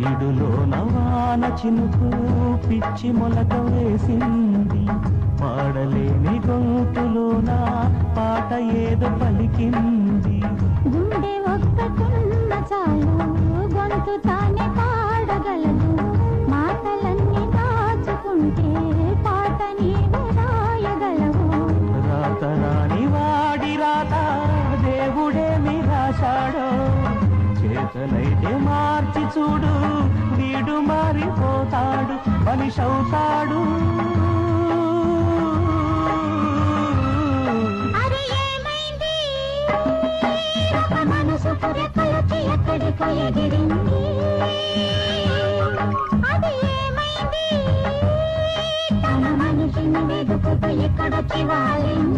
బీడులో నవాన చినుకు పిచ్చి మొలక వేసింది. పాడలేని గొంతులోన పాట ఏదో పలికింది. గుండె ఒక్కటున్న చాలు గొంతు తానే పాడగలదు. మాటలన్నీ దాచుకుంటే పాట నీవు రాయగలవు. రాత రాని వాడి రాత దేవుడేమి రాశాడో. చేతనైతే మార్చి చూడు, వీడు మారిపోతాడు, మనిషి అవుతాడు. మనసుకు రెక్కలొచ్చి ఎక్కడికో ఎగిరింది. అది ఏమైంది? తన మనిషిని వెతుకుతూ ఎక్కడొచ్చి వాలింది.